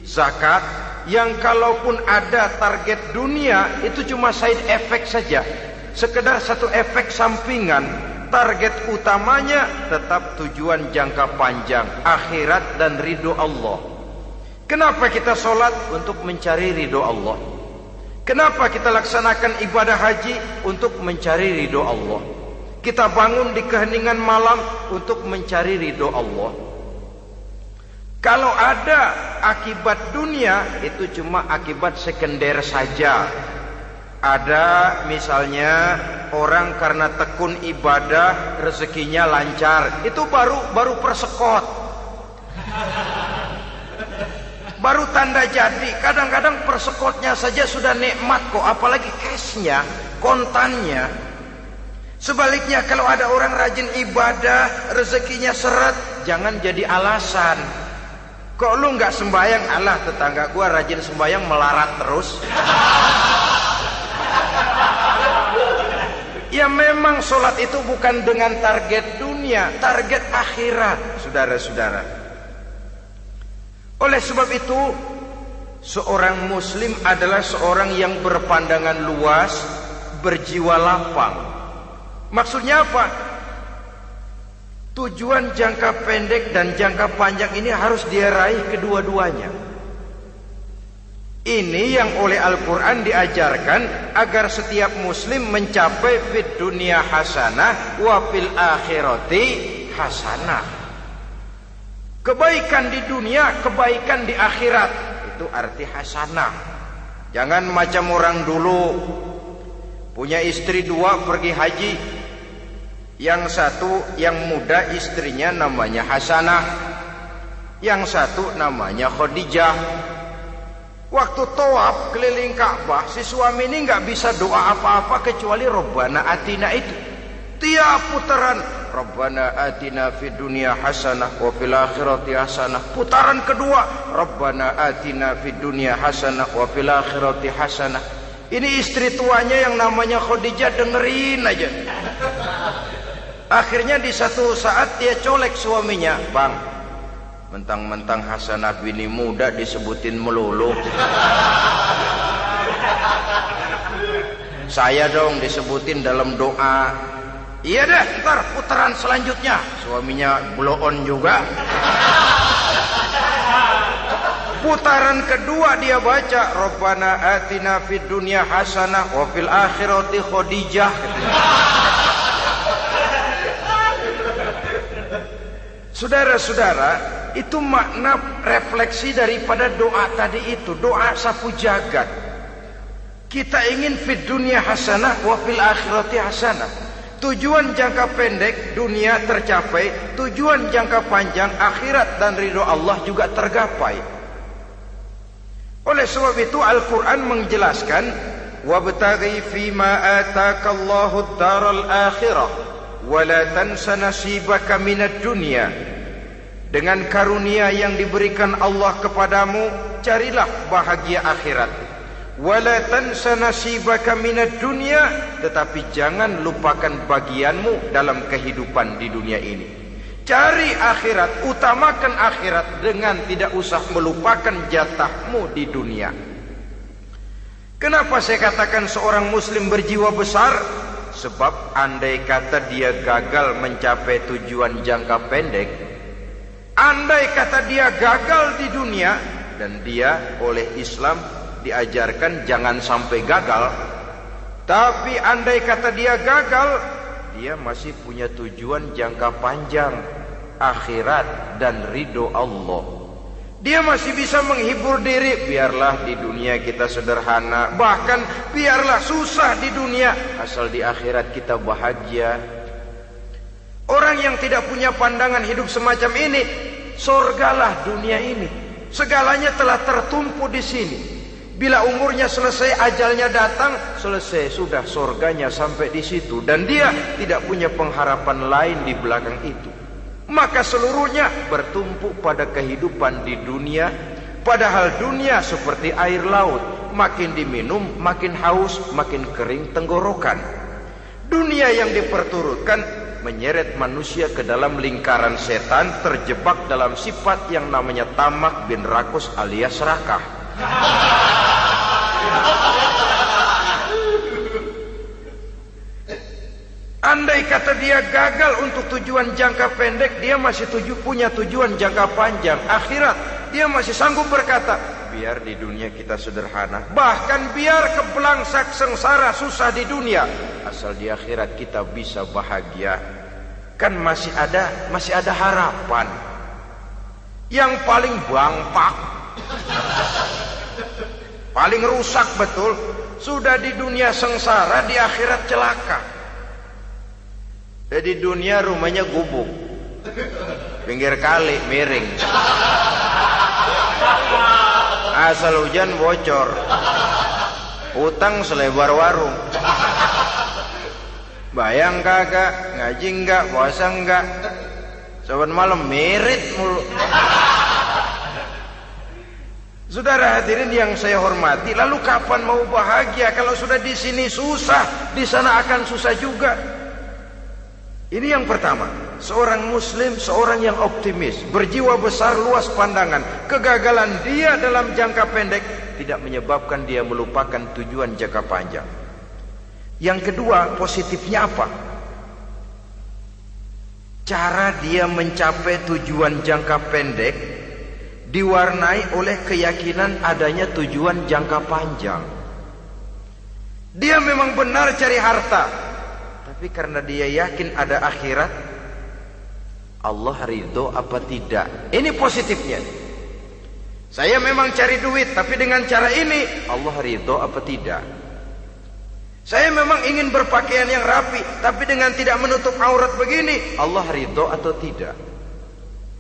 zakat, yang kalaupun ada target dunia itu cuma side effect saja, sekedar satu efek sampingan. Target utamanya tetap tujuan jangka panjang, akhirat dan ridho Allah. Kenapa kita sholat? Untuk mencari ridho Allah. Kenapa kita laksanakan ibadah haji? Untuk mencari ridho Allah. Kita bangun di keheningan malam untuk mencari ridho Allah. Kalau ada akibat dunia, itu cuma akibat sekunder saja. Ada misalnya orang karena tekun ibadah rezekinya lancar, itu baru persekot, baru tanda jadi. Kadang-kadang persekotnya saja sudah nikmat kok, apalagi cashnya, kontannya. Sebaliknya kalau ada orang rajin ibadah rezekinya seret, jangan jadi alasan. Kok lu nggak sembahyang? Alah, tetangga gua rajin sembahyang melarat terus. Ya memang sholat itu bukan dengan target dunia, target akhirat, saudara-saudara. Oleh sebab itu, seorang muslim adalah seorang yang berpandangan luas, berjiwa lapang. Maksudnya apa? Tujuan jangka pendek dan jangka panjang ini harus dia raih kedua-duanya. Ini yang oleh Al-Quran diajarkan agar setiap muslim mencapai fid dunya hasanah wa fil akhirati hasanah. Kebaikan di dunia, kebaikan di akhirat, itu arti hasanah. Jangan macam orang dulu, punya istri dua pergi haji. Yang satu yang muda istrinya namanya Hasanah, yang satu namanya Khadijah. Waktu tawaf keliling Ka'bah, si suami ini nggak bisa doa apa-apa kecuali Rabbana Atina itu. Tiap putaran Rabbana Atina fid dunya hasanah wa fil akhirati hasanah. Putaran kedua Rabbana Atina fid dunya hasanah wa fil akhirati hasanah. Ini istri tuanya yang namanya Khadijah dengerin aja. Akhirnya di satu saat dia colek suaminya, "Bang, mentang-mentang Hasanah bini muda disebutin melulu. Saya dong disebutin dalam doa." "Iya deh, ntar putaran selanjutnya." Suaminya blow on juga. Putaran kedua dia baca Rabbana Atina fid dunya hasanah wa fil akhirati Khadijah. Saudara-saudara, itu makna refleksi daripada doa tadi itu, doa sapu jagat. Kita ingin fid dunya hasanah wa fil akhirati hasanah. Tujuan jangka pendek dunia tercapai, tujuan jangka panjang akhirat dan ridho Allah juga tergapai. Oleh sebab itu Al-Quran menjelaskan, wabtaghi fima atakallahu ad-daral akhirah wala tansa nasibaka minad dunya. Dengan karunia yang diberikan Allah kepadamu, carilah bahagia akhirat. Wala tansa nasibaka minad dunya, tetapi jangan lupakan bagianmu dalam kehidupan di dunia ini. Cari akhirat, utamakan akhirat dengan tidak usah melupakan jatahmu di dunia. Kenapa saya katakan seorang muslim berjiwa besar? Sebab andai kata dia gagal mencapai tujuan jangka pendek, andai kata dia gagal di dunia, dan dia oleh Islam diajarkan jangan sampai gagal, tapi andai kata dia gagal, dia masih punya tujuan jangka panjang, akhirat dan ridho Allah. Dia masih bisa menghibur diri, biarlah di dunia kita sederhana, bahkan biarlah susah di dunia, asal di akhirat kita bahagia. Orang yang tidak punya pandangan hidup semacam ini, surgalah dunia ini, segalanya telah tertumpu di sini. Bila umurnya selesai, ajalnya datang, selesai sudah, surganya sampai di situ, dan dia tidak punya pengharapan lain di belakang itu. Maka seluruhnya bertumpu pada kehidupan di dunia. Padahal dunia seperti air laut, makin diminum makin haus, makin kering tenggorokan. Dunia yang diperturutkan menyeret manusia ke dalam lingkaran setan, terjebak dalam sifat yang namanya tamak bin rakus alias serakah. Andai kata dia gagal untuk tujuan jangka pendek, dia masih punya tujuan jangka panjang, akhirat. Dia masih sanggup berkata, biar di dunia kita sederhana, bahkan biar kebelangsak sengsara susah di dunia, asal di akhirat kita bisa bahagia. Kan masih ada harapan. Yang paling bangpak, paling rusak betul, sudah di dunia sengsara, di akhirat celaka. Jadi dunia rumahnya gubuk, pinggir kali miring, asal hujan bocor, utang selebar warung. Bayang kagak, ngaji enggak, puasa enggak, saban malam merit mulu. Saudara hadirin yang saya hormati, lalu kapan mau bahagia kalau sudah di sini susah, di sana akan susah juga. Ini yang pertama, seorang muslim, seorang yang optimis, berjiwa besar, luas pandangan. Kegagalan dia dalam jangka pendek tidak menyebabkan dia melupakan tujuan jangka panjang. Yang kedua, positifnya apa? Cara dia mencapai tujuan jangka pendek diwarnai oleh keyakinan adanya tujuan jangka panjang. Dia memang benar cari harta, tapi karena dia yakin ada akhirat, Allah ridho apa tidak. Ini positifnya. Saya memang cari duit, tapi dengan cara ini Allah ridho apa tidak. Saya memang ingin berpakaian yang rapi, tapi dengan tidak menutup aurat begini, Allah ridho atau tidak.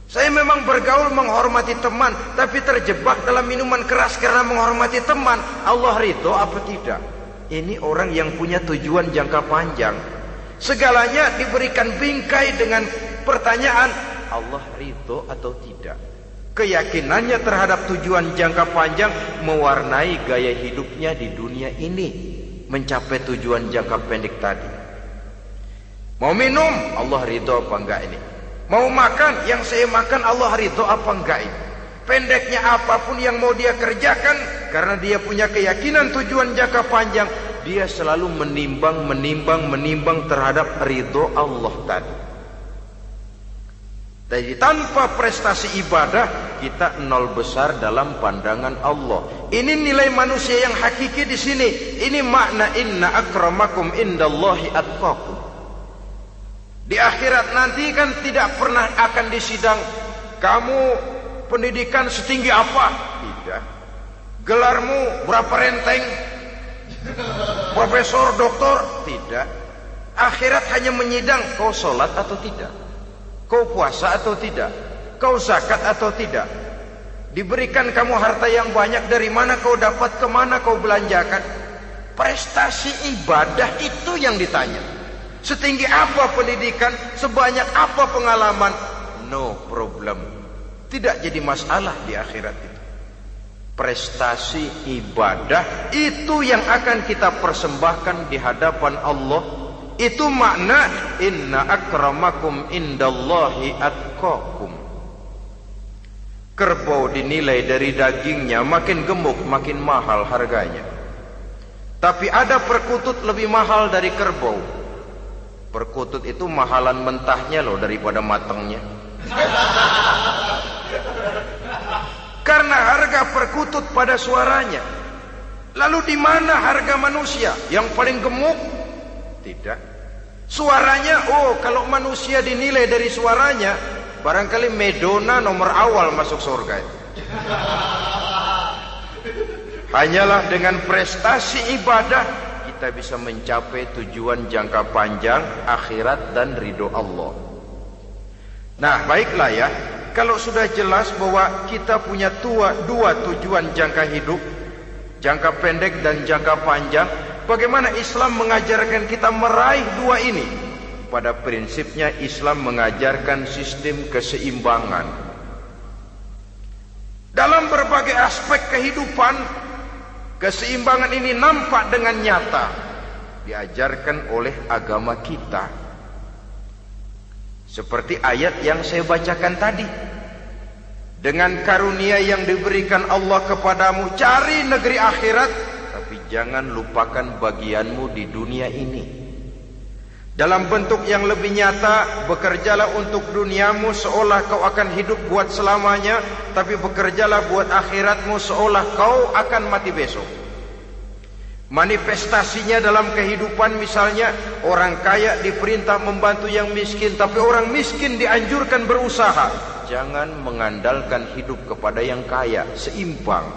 Saya memang bergaul menghormati teman, tapi terjebak dalam minuman keras karena menghormati teman, Allah ridho apa tidak. Ini orang yang punya tujuan jangka panjang. Segalanya diberikan bingkai dengan pertanyaan, Allah ridho atau tidak. Keyakinannya terhadap tujuan jangka panjang mewarnai gaya hidupnya di dunia ini, mencapai tujuan jangka pendek tadi. Mau minum, Allah ridho apa enggak ini. Mau makan, yang saya makan Allah ridho apa enggak ini. Pendeknya apapun yang mau dia kerjakan, karena dia punya keyakinan tujuan jangka panjang, dia selalu menimbang terhadap ridho Allah tadi. Jadi tanpa prestasi ibadah, kita nol besar dalam pandangan Allah. Ini nilai manusia yang hakiki di sini. Ini makna inna akramakum indallahi atqakum. Di akhirat nanti kan tidak pernah akan disidang, kamu pendidikan setinggi apa? Tidak. Gelarmu berapa renteng? Profesor, doktor? Tidak. Akhirat hanya menyidang kau sholat atau tidak, kau puasa atau tidak, kau zakat atau tidak. Diberikan kamu harta yang banyak, dari mana kau dapat, kemana kau belanjakan. Prestasi ibadah itu yang ditanya. Setinggi apa pendidikan, sebanyak apa pengalaman, no problem. Tidak jadi masalah di akhirat itu. Prestasi ibadah itu yang akan kita persembahkan di hadapan Allah. Itu makna inna akramakum indallahi atqakum. Kerbau dinilai dari dagingnya, makin gemuk makin mahal harganya. Tapi ada perkutut lebih mahal dari kerbau. Perkutut itu mahalan mentahnya loh daripada matangnya. Karena harga perkutut pada suaranya. Lalu di mana harga manusia yang paling gemuk? Tidak. Suaranya, oh kalau manusia dinilai dari suaranya, barangkali Madonna nomor awal masuk surga itu. Hanyalah dengan prestasi ibadah kita bisa mencapai tujuan jangka panjang, akhirat dan ridho Allah. Nah baiklah ya, kalau sudah jelas bahwa kita punya dua tujuan jangka hidup, jangka pendek dan jangka panjang, bagaimana Islam mengajarkan kita meraih dua ini? Pada prinsipnya Islam mengajarkan sistem keseimbangan. Dalam berbagai aspek kehidupan, keseimbangan ini nampak dengan nyata diajarkan oleh agama kita. Seperti ayat yang saya bacakan tadi. Dengan karunia yang diberikan Allah kepadamu, cari negeri akhirat, tapi jangan lupakan bagianmu di dunia ini. Dalam bentuk yang lebih nyata, bekerjalah untuk duniamu seolah kau akan hidup buat selamanya, tapi bekerjalah buat akhiratmu seolah kau akan mati besok. Manifestasinya dalam kehidupan, misalnya orang kaya diperintah membantu yang miskin, tapi orang miskin dianjurkan berusaha. Jangan mengandalkan hidup kepada yang kaya, seimbang.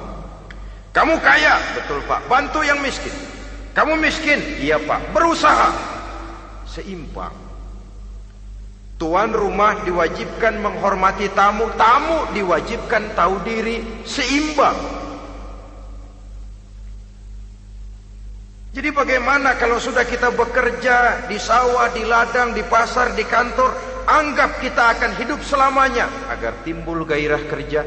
Kamu kaya, betul Pak, bantu yang miskin. Kamu miskin, iya Pak, berusaha. Seimbang. Tuan rumah diwajibkan menghormati tamu, tamu diwajibkan tahu diri, seimbang. Jadi bagaimana kalau sudah kita bekerja di sawah, di ladang, di pasar, di kantor, anggap kita akan hidup selamanya agar timbul gairah kerja.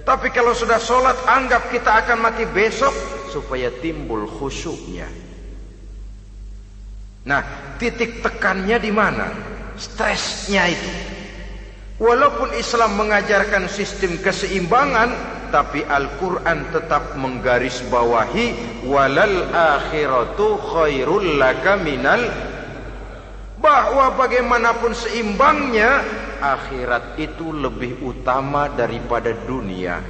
Tapi kalau sudah sholat, anggap kita akan mati besok supaya timbul khusyuknya. Nah, titik tekannya di mana? Stresnya itu. Walaupun Islam mengajarkan sistem keseimbangan, tapi Al-Quran tetap menggarisbawahi walal akhiratu khairul laka minal, bahwa bagaimanapun seimbangnya, akhirat itu lebih utama daripada dunia.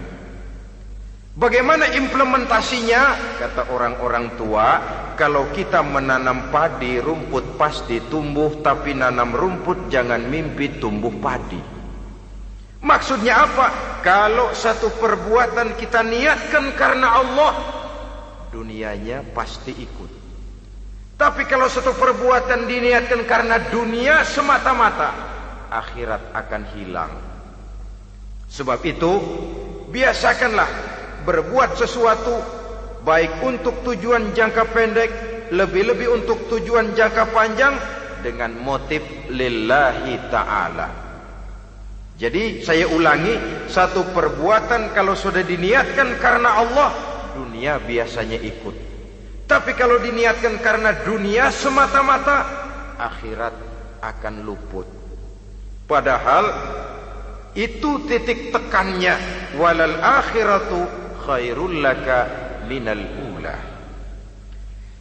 Bagaimana implementasinya? Kata orang-orang tua, kalau kita menanam padi, rumput pasti tumbuh, tapi nanam rumput jangan mimpi tumbuh padi. Maksudnya apa? Kalau satu perbuatan kita niatkan karena Allah, dunianya pasti ikut. Tapi kalau satu perbuatan diniatkan karena dunia semata-mata, akhirat akan hilang. Sebab itu, biasakanlah berbuat sesuatu, baik untuk tujuan jangka pendek, lebih-lebih untuk tujuan jangka panjang, dengan motif lillahi ta'ala. Jadi saya ulangi, satu perbuatan kalau sudah diniatkan karena Allah, dunia biasanya ikut. Tapi kalau diniatkan karena dunia semata-mata, akhirat akan luput. Padahal itu titik tekannya, walal akhiratu khairul laka minal ula.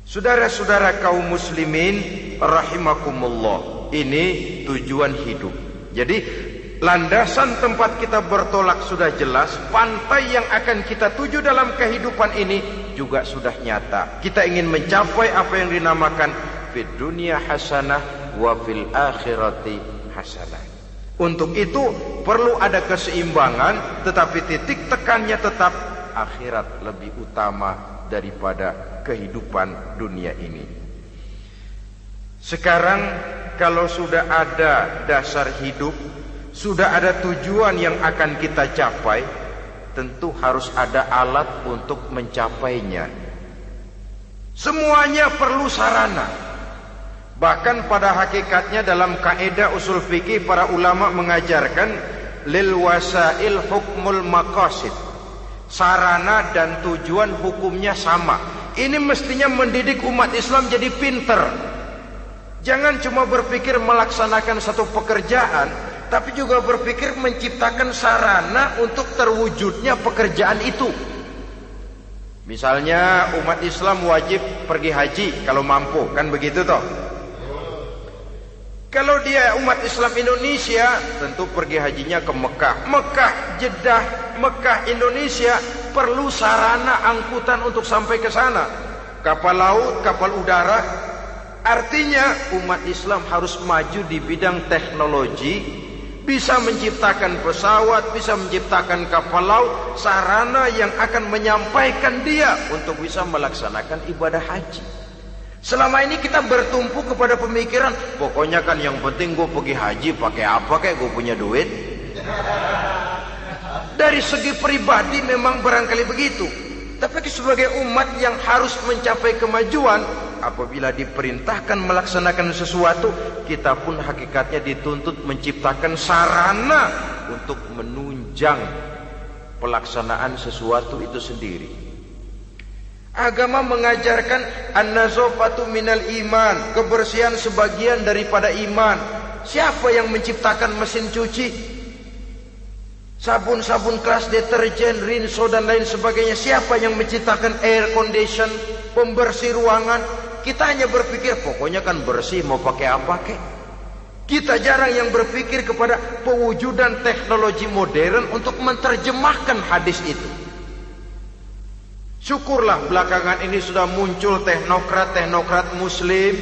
Saudara-saudara kaum muslimin rahimakumullah, ini tujuan hidup. Jadi landasan tempat kita bertolak sudah jelas, pantai yang akan kita tuju dalam kehidupan ini juga sudah nyata. Kita ingin mencapai apa yang dinamakan fid dunya hasanah wa fil akhirati hasanah. Untuk itu perlu ada keseimbangan, tetapi titik tekannya tetap akhirat lebih utama daripada kehidupan dunia ini. Sekarang kalau sudah ada dasar hidup, sudah ada tujuan yang akan kita capai, tentu harus ada alat untuk mencapainya. Semuanya perlu sarana. Bahkan pada hakikatnya dalam kaidah usul fikih para ulama mengajarkan lil wasail hukmul maqasid. Sarana dan tujuan hukumnya sama. Ini mestinya mendidik umat Islam jadi pinter. Jangan cuma berpikir melaksanakan satu pekerjaan, tapi juga berpikir menciptakan sarana untuk terwujudnya pekerjaan itu. Misalnya umat Islam wajib pergi haji kalau mampu, kan begitu toh? Kalau dia umat Islam Indonesia, tentu pergi hajinya ke Mekah. Mekah, Jeddah, Mekah, Indonesia perlu sarana angkutan untuk sampai ke sana. Kapal laut, kapal udara. Artinya umat Islam harus maju di bidang teknologi, bisa menciptakan pesawat, bisa menciptakan kapal laut, sarana yang akan menyampaikan dia untuk bisa melaksanakan ibadah haji. Selama ini kita bertumpu kepada pemikiran, pokoknya kan yang penting gue pergi haji pakai apa kayak gue punya duit. Dari segi pribadi memang barangkali begitu. Tapi sebagai umat yang harus mencapai kemajuan, apabila diperintahkan melaksanakan sesuatu, kita pun hakikatnya dituntut menciptakan sarana untuk menunjang pelaksanaan sesuatu itu sendiri. Agama mengajarkan an-nazafatu minal iman, kebersihan sebagian daripada iman. Siapa yang menciptakan mesin cuci? Sabun-sabun keras, deterjen, rinso dan lain sebagainya. Siapa yang menciptakan air condition, pembersih ruangan? Kita hanya berpikir pokoknya kan bersih, mau pakai apa kek. Kita jarang yang berpikir kepada pewujudan teknologi modern untuk menerjemahkan hadis itu. Syukurlah belakangan ini sudah muncul teknokrat-teknokrat muslim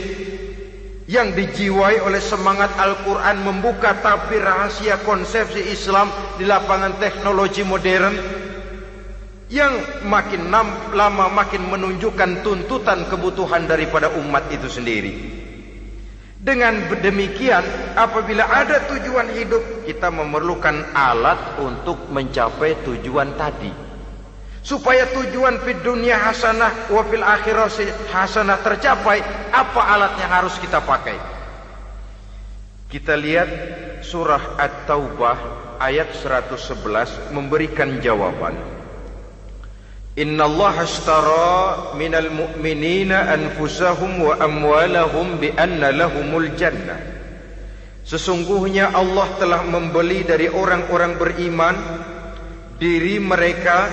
yang dijiwai oleh semangat Al-Quran, membuka tabir rahasia konsepsi Islam di lapangan teknologi modern, yang makin lama makin menunjukkan tuntutan kebutuhan daripada umat itu sendiri. Dengan demikian, apabila ada tujuan hidup, kita memerlukan alat untuk mencapai tujuan tadi. Supaya tujuan fid dunya hasanah wa fil akhirati hasanah tercapai, apa alat yang harus kita pakai? Kita lihat surah At-Taubah ayat 111 memberikan jawaban. Innallaha ashtara minal mu'minina anfusahum wa amwalahum bi anna lahumul jannah. Sesungguhnya Allah telah membeli dari orang-orang beriman diri mereka,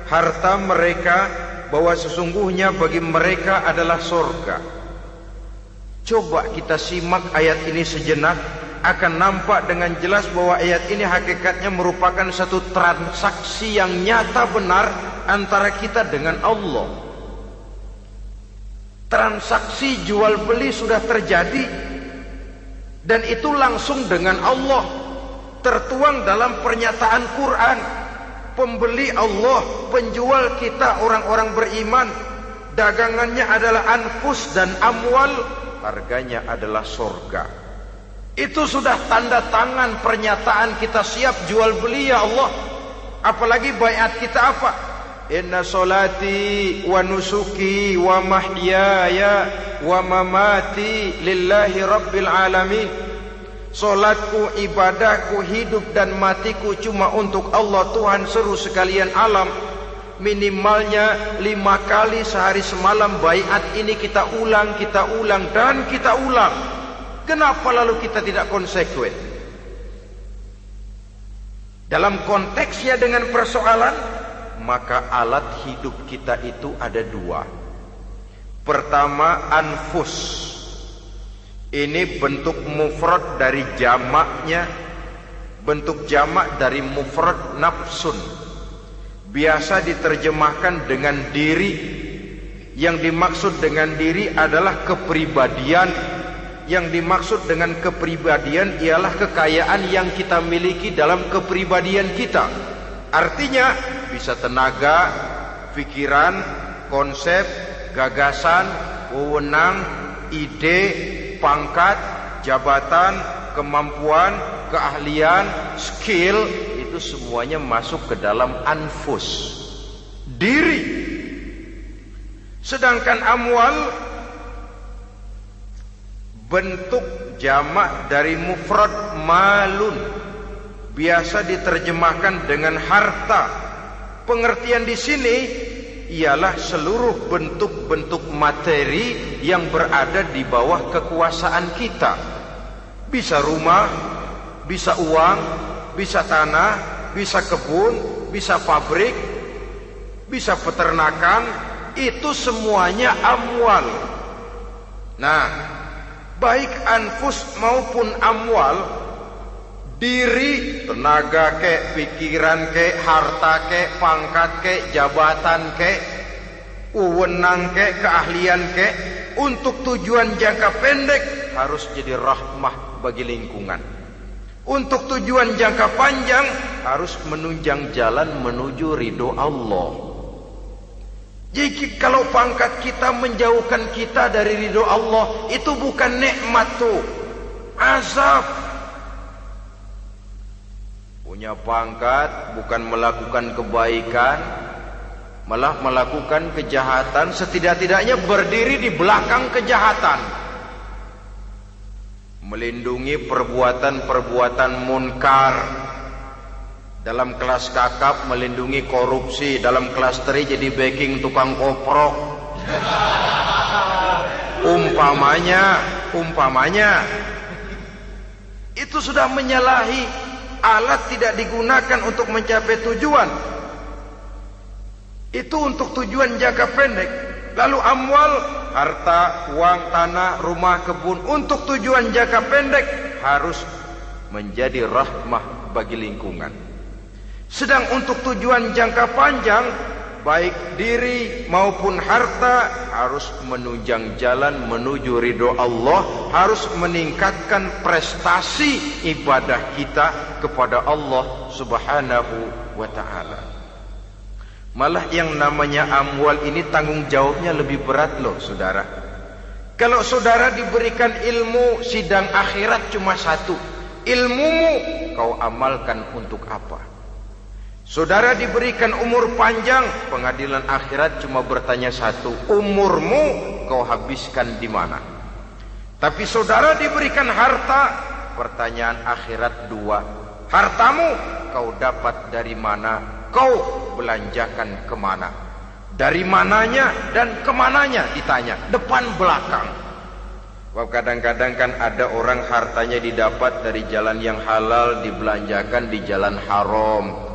harta mereka, bahwa sesungguhnya bagi mereka adalah surga. Coba kita simak ayat ini sejenak, akan nampak dengan jelas bahwa ayat ini hakikatnya merupakan satu transaksi yang nyata benar antara kita dengan Allah. Transaksi jual beli sudah terjadi, dan itu langsung dengan Allah, tertuang dalam pernyataan Quran. Pembeli Allah, penjual kita orang-orang beriman. Dagangannya adalah anfus dan amwal, harganya adalah surga. Itu sudah tanda tangan pernyataan kita siap jual beli ya Allah. Apalagi baiat kita apa? Inna solati wa nusuki wa mahyaya wa mamati lillahi rabbil alamin. Solatku, ibadahku, hidup dan matiku cuma untuk Allah Tuhan seru sekalian alam. Minimalnya 5 kali sehari semalam baiat ini kita ulang dan kita ulang. Kenapa lalu kita tidak konsekuen? Dalam konteksnya dengan persoalan, maka alat hidup kita itu ada 2. Pertama, anfus. Ini bentuk mufrad dari jamaknya, bentuk jamak dari mufrad nafsun. Biasa diterjemahkan dengan diri. Yang dimaksud dengan diri adalah kepribadian. Yang dimaksud dengan kepribadian ialah kekayaan yang kita miliki dalam kepribadian kita. Artinya bisa tenaga, pikiran, konsep, gagasan, wewenang, ide, pangkat, jabatan, kemampuan, keahlian, skill, itu semuanya masuk ke dalam anfus, diri. Sedangkan amwal bentuk jamak dari mufrad malun, biasa diterjemahkan dengan harta. Pengertian di sini ialah seluruh bentuk-bentuk materi yang berada di bawah kekuasaan kita. Bisa rumah, bisa uang, bisa tanah, bisa kebun, bisa pabrik, bisa peternakan. Itu semuanya amwal. Nah, baik anfus maupun amwal, diri, tenaga kek, pikiran kek, harta kek, pangkat kek, jabatan kek, wewenang kek, keahlian kek, untuk tujuan jangka pendek harus jadi rahmah bagi lingkungan. Untuk tujuan jangka panjang harus menunjang jalan menuju ridho Allah. Jadi kalau pangkat kita menjauhkan kita dari ridho Allah, itu bukan nikmat tuh, azab. Punya pangkat bukan melakukan kebaikan, malah melakukan kejahatan, setidak-tidaknya berdiri di belakang kejahatan, melindungi perbuatan-perbuatan munkar. Dalam kelas kakap melindungi korupsi, dalam kelas teri jadi backing tukang koprok. Umpamanya itu sudah menyalahi Alat tidak digunakan untuk mencapai tujuan. Itu untuk tujuan jangka pendek. Lalu amwal, harta, uang, tanah, rumah, kebun, untuk tujuan jangka pendek harus menjadi rahmah bagi lingkungan. Sedang untuk tujuan jangka panjang, baik diri maupun harta harus menunjang jalan menuju ridho Allah, harus meningkatkan prestasi ibadah kita kepada Allah Subhanahu wa ta'ala. Malah yang namanya amwal ini tanggung jawabnya lebih berat loh saudara. Kalau saudara diberikan ilmu, sidang akhirat cuma satu. Ilmumu kau amalkan untuk apa? Saudara diberikan umur panjang, pengadilan akhirat cuma bertanya satu, umurmu kau habiskan di mana? Tapi saudara diberikan harta, pertanyaan akhirat dua, hartamu kau dapat dari mana? Kau belanjakan kemana? Dari mananya dan kemananya ditanya, depan belakang. Kadang-kadang kan ada orang hartanya didapat dari jalan yang halal, dibelanjakan di jalan haram.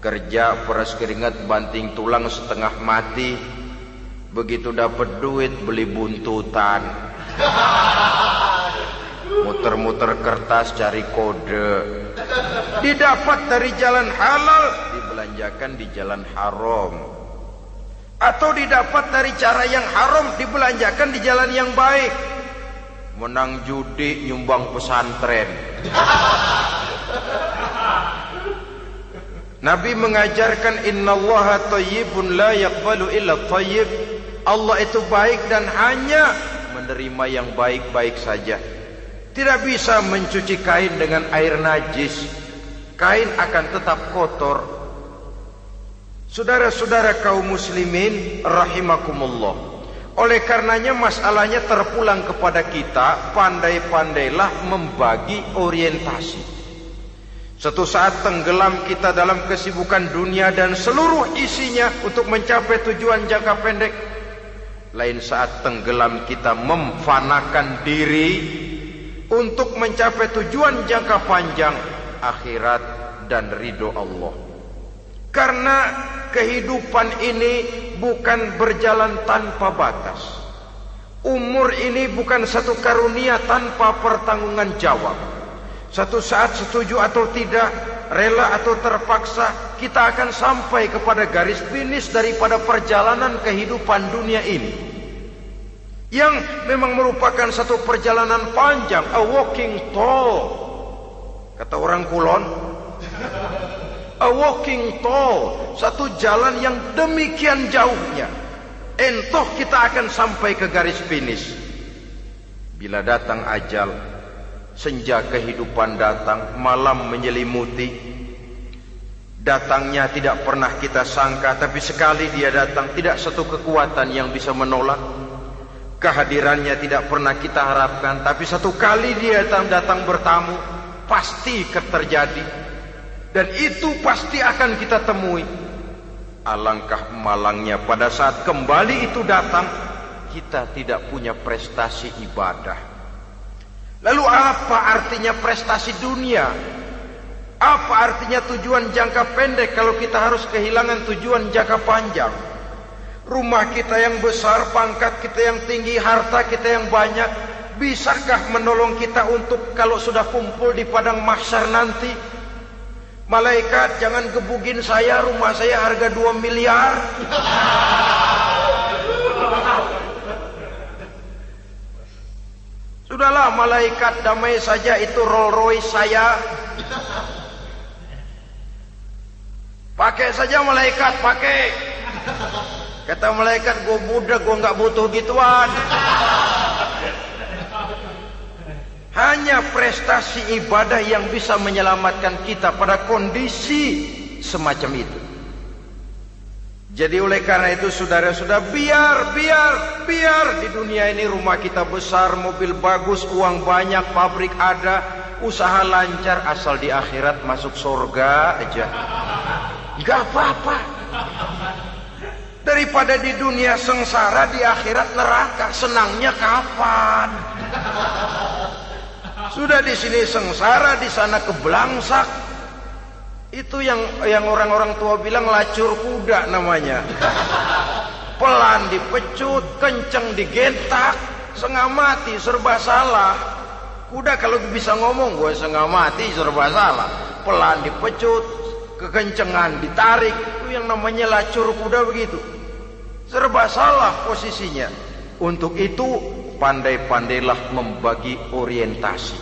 Kerja peras keringat banting tulang setengah mati, begitu dapat duit beli buntutan, muter-muter kertas cari kode. Didapat dari jalan halal, dibelanjakan di jalan haram. Atau didapat dari cara yang haram, dibelanjakan di jalan yang baik. Menang judi, nyumbang pesantren. Nabi mengajarkan innallaha thayyibun la yaqbalu illa thayyib. Allah itu baik dan hanya menerima yang baik-baik saja. Tidak bisa mencuci kain dengan air najis. Kain akan tetap kotor. Saudara-saudara kaum muslimin rahimakumullah. Oleh karenanya masalahnya terpulang kepada kita, pandai-pandailah membagi orientasi. Suatu saat tenggelam kita dalam kesibukan dunia dan seluruh isinya untuk mencapai tujuan jangka pendek. Lain saat tenggelam kita memfanakan diri untuk mencapai tujuan jangka panjang, akhirat dan ridho Allah. Karena kehidupan ini bukan berjalan tanpa batas. Umur ini bukan satu karunia tanpa pertanggungan jawab. Satu saat setuju atau tidak, rela atau terpaksa, kita akan sampai kepada garis finish daripada perjalanan kehidupan dunia ini. Yang memang merupakan satu perjalanan panjang, a walking tall. Kata orang Kulon, a walking tall, satu jalan yang demikian jauhnya. Entoh kita akan sampai ke garis finish. Bila datang ajal, senja kehidupan datang, malam menyelimuti. Datangnya tidak pernah kita sangka, tapi sekali dia datang, tidak satu kekuatan yang bisa menolak. Kehadirannya tidak pernah kita harapkan, tapi satu kali dia datang bertamu, pasti terjadi. Dan itu pasti akan kita temui. Alangkah malangnya pada saat kembali itu datang, kita tidak punya prestasi ibadah. Lalu apa artinya prestasi dunia? Apa artinya tujuan jangka pendek kalau kita harus kehilangan tujuan jangka panjang? Rumah kita yang besar, pangkat kita yang tinggi, harta kita yang banyak, bisakah menolong kita untuk kalau sudah kumpul di padang mahsyar nanti? Malaikat, jangan gebugin saya, rumah saya harga 2 miliar. Sudahlah malaikat, damai saja, itu Rolls Royce saya. Pakai saja malaikat, pakai. Kata malaikat, gue budak, gue gak butuh gituan. Hanya prestasi ibadah yang bisa menyelamatkan kita pada kondisi semacam itu. Jadi oleh karena itu saudara-saudara, biar di dunia ini rumah kita besar, mobil bagus, uang banyak, pabrik ada, usaha lancar, asal di akhirat masuk surga aja. Gak apa-apa. Daripada di dunia sengsara, di akhirat neraka, senangnya kapan? Sudah di sini sengsara, di sana kebelangsak. Itu yang orang-orang tua bilang lacur kuda namanya. Pelan dipecut, kenceng digentak, setengah mati, serba salah. Kuda kalau bisa ngomong, gue setengah mati, serba salah. Pelan dipecut, kekencengan ditarik, itu yang namanya lacur kuda begitu. Serba salah posisinya. Untuk itu pandai-pandailah membagi orientasi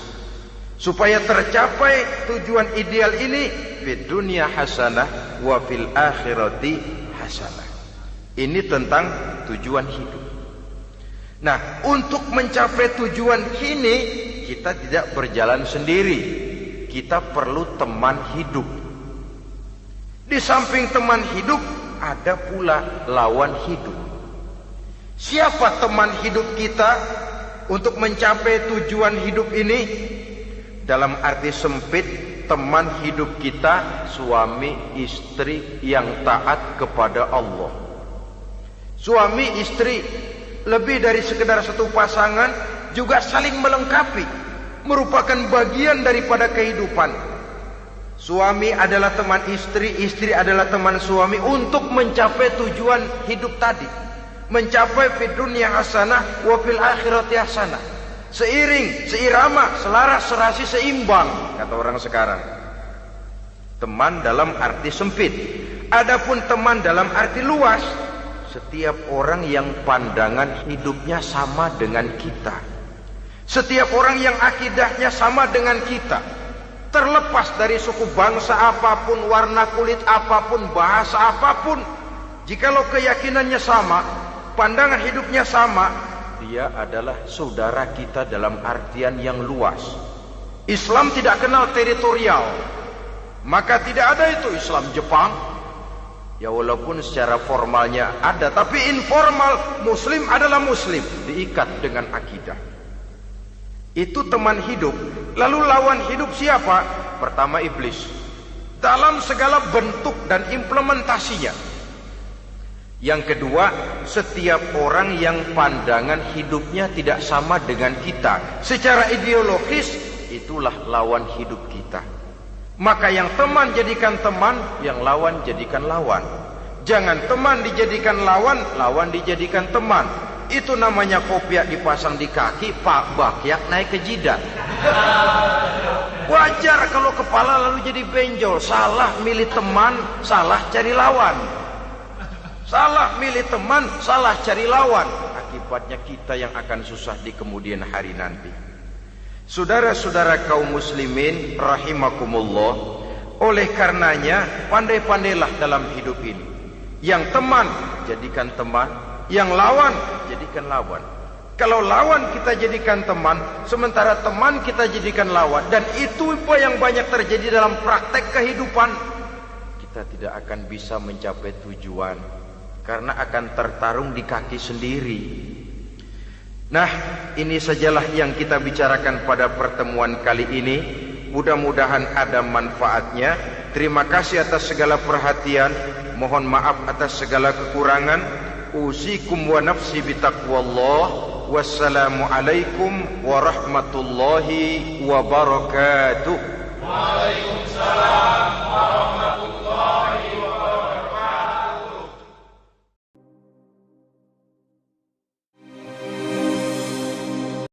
supaya tercapai tujuan ideal ini, fid dunya hasanah wa fil akhirati hasanah. Ini tentang tujuan hidup. Nah, untuk mencapai tujuan ini kita tidak berjalan sendiri. Kita perlu teman hidup. Di samping teman hidup ada pula lawan hidup. Siapa teman hidup kita untuk mencapai tujuan hidup ini? Dalam arti sempit, teman hidup kita suami istri yang taat kepada Allah. Suami istri lebih dari sekedar satu pasangan, juga saling melengkapi, merupakan bagian daripada kehidupan. Suami adalah teman istri, istri adalah teman suami untuk mencapai tujuan hidup tadi. Mencapai fid dunya hasanah wa fil akhirati hasanah. Seiring, seirama, selaras, serasi, seimbang, kata orang sekarang. Teman dalam arti sempit. Adapun teman dalam arti luas, setiap orang yang pandangan hidupnya sama dengan kita. Setiap orang yang akidahnya sama dengan kita. Terlepas dari suku bangsa apapun, warna kulit apapun, bahasa apapun, jikalau keyakinannya sama, pandangan hidupnya sama, dia adalah saudara kita dalam artian yang luas. Islam tidak kenal teritorial. Maka tidak ada itu Islam Jepang. Ya walaupun secara formalnya ada, tapi informal Muslim adalah Muslim, diikat dengan akidah. Itu teman hidup. Lalu lawan hidup siapa? Pertama iblis, dalam segala bentuk dan implementasinya. Yang kedua, setiap orang yang pandangan hidupnya tidak sama dengan kita secara ideologis, itulah lawan hidup kita. Maka yang teman jadikan teman, yang lawan jadikan lawan. Jangan teman dijadikan lawan, lawan dijadikan teman. Itu namanya kopiah dipasang di kaki, pak bakyak naik ke jidat. Wajar kalau kepala lalu jadi benjol. Salah milih teman, salah cari lawan. Salah milih teman, salah cari lawan. Akibatnya kita yang akan susah di kemudian hari nanti. Saudara-saudara kaum muslimin rahimakumullah, oleh karenanya pandai-pandailah dalam hidup ini. Yang teman jadikan teman, yang lawan jadikan lawan. Kalau lawan kita jadikan teman, sementara teman kita jadikan lawan, dan itu apa yang banyak terjadi dalam praktek kehidupan, kita tidak akan bisa mencapai tujuan. Karena akan tertarung di kaki sendiri. Nah, ini sajalah yang kita bicarakan pada pertemuan kali ini. Mudah-mudahan ada manfaatnya. Terima kasih atas segala perhatian. Mohon maaf atas segala kekurangan. Usikum wa nafsi bitaqwallah. Wassalamualaikum warahmatullahi wabarakatuh. Waalaikumsalam.